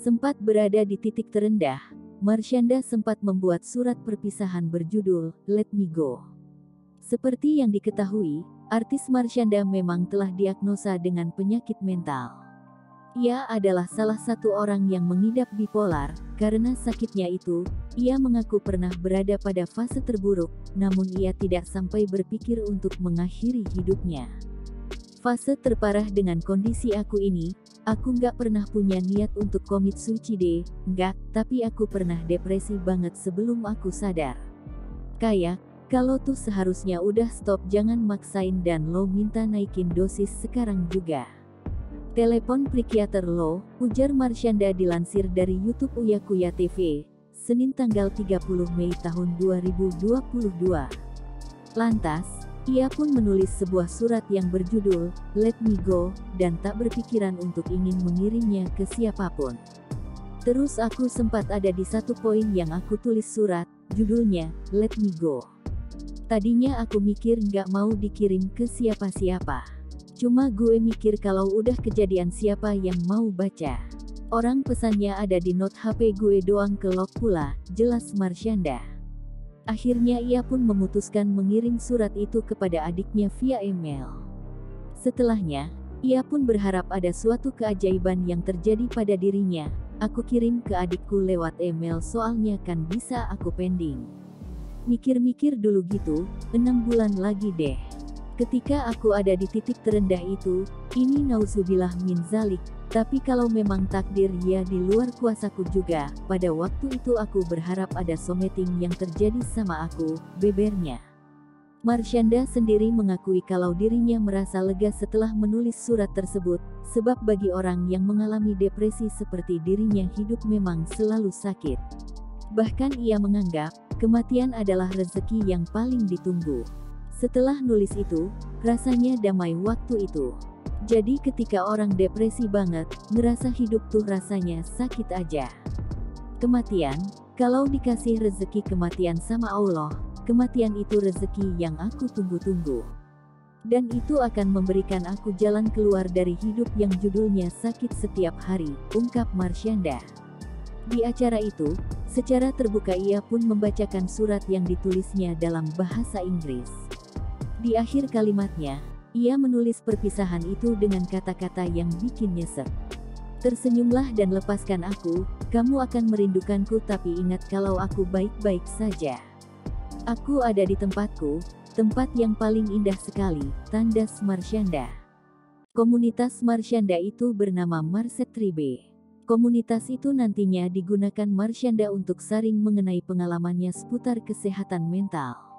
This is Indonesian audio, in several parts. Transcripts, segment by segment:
Sempat berada di titik terendah, Marshanda sempat membuat surat perpisahan berjudul Let Me Go. Seperti yang diketahui, artis Marshanda memang telah diagnosa dengan penyakit mental. Ia adalah salah satu orang yang mengidap bipolar. Karena sakitnya itu, ia mengaku pernah berada pada fase terburuk, namun ia tidak sampai berpikir untuk mengakhiri hidupnya. Fase terparah dengan kondisi aku ini, aku nggak pernah punya niat untuk commit suicide, nggak, tapi aku pernah depresi banget sebelum aku sadar. Kayak, kalau tuh seharusnya udah stop, jangan maksain dan lo minta naikin dosis sekarang juga. Telepon psikiater lo, ujar Marshanda dilansir dari YouTube Uyakuya TV, Senin tanggal 30 Mei tahun 2022. Lantas, ia pun menulis sebuah surat yang berjudul, Let Me Go, dan tak berpikiran untuk ingin mengirimnya ke siapapun. Terus aku sempat ada di satu poin yang aku tulis surat, judulnya, Let Me Go. Tadinya aku mikir nggak mau dikirim ke siapa-siapa. Cuma gue mikir kalau udah kejadian siapa yang mau baca. Orang pesannya ada di note HP gue doang ke lock pula, jelas Marshanda. Akhirnya ia pun memutuskan mengirim surat itu kepada adiknya via email. Setelahnya, ia pun berharap ada suatu keajaiban yang terjadi pada dirinya. Aku kirim ke adikku lewat email soalnya kan bisa aku pending. Mikir-mikir dulu gitu, 6 bulan lagi deh. Ketika aku ada di titik terendah itu, ini nauzubillah min zalik, tapi kalau memang takdir ya di luar kuasaku juga, pada waktu itu aku berharap ada something yang terjadi sama aku, bebernya. Marshanda sendiri mengakui kalau dirinya merasa lega setelah menulis surat tersebut, sebab bagi orang yang mengalami depresi seperti dirinya hidup memang selalu sakit. Bahkan ia menganggap, kematian adalah rezeki yang paling ditunggu. Setelah nulis itu, rasanya damai waktu itu. Jadi ketika orang depresi banget, ngerasa hidup tuh rasanya sakit aja. Kematian, kalau dikasih rezeki kematian sama Allah, kematian itu rezeki yang aku tunggu-tunggu. Dan itu akan memberikan aku jalan keluar dari hidup yang judulnya sakit setiap hari, ungkap Marshanda. Di acara itu, secara terbuka ia pun membacakan surat yang ditulisnya dalam bahasa Inggris. Di akhir kalimatnya, ia menulis perpisahan itu dengan kata-kata yang bikin nyesek. Tersenyumlah dan lepaskan aku, kamu akan merindukanku tapi ingat kalau aku baik-baik saja. Aku ada di tempatku, tempat yang paling indah sekali, tandas Marshanda. Komunitas Marshanda itu bernama Marset Tribe. Komunitas itu nantinya digunakan Marshanda untuk sharing mengenai pengalamannya seputar kesehatan mental.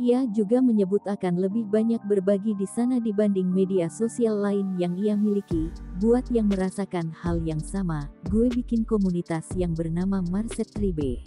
Ia juga menyebut akan lebih banyak berbagi di sana dibanding media sosial lain yang ia miliki. Buat yang merasakan hal yang sama, gue bikin komunitas yang bernama Marset Tribe.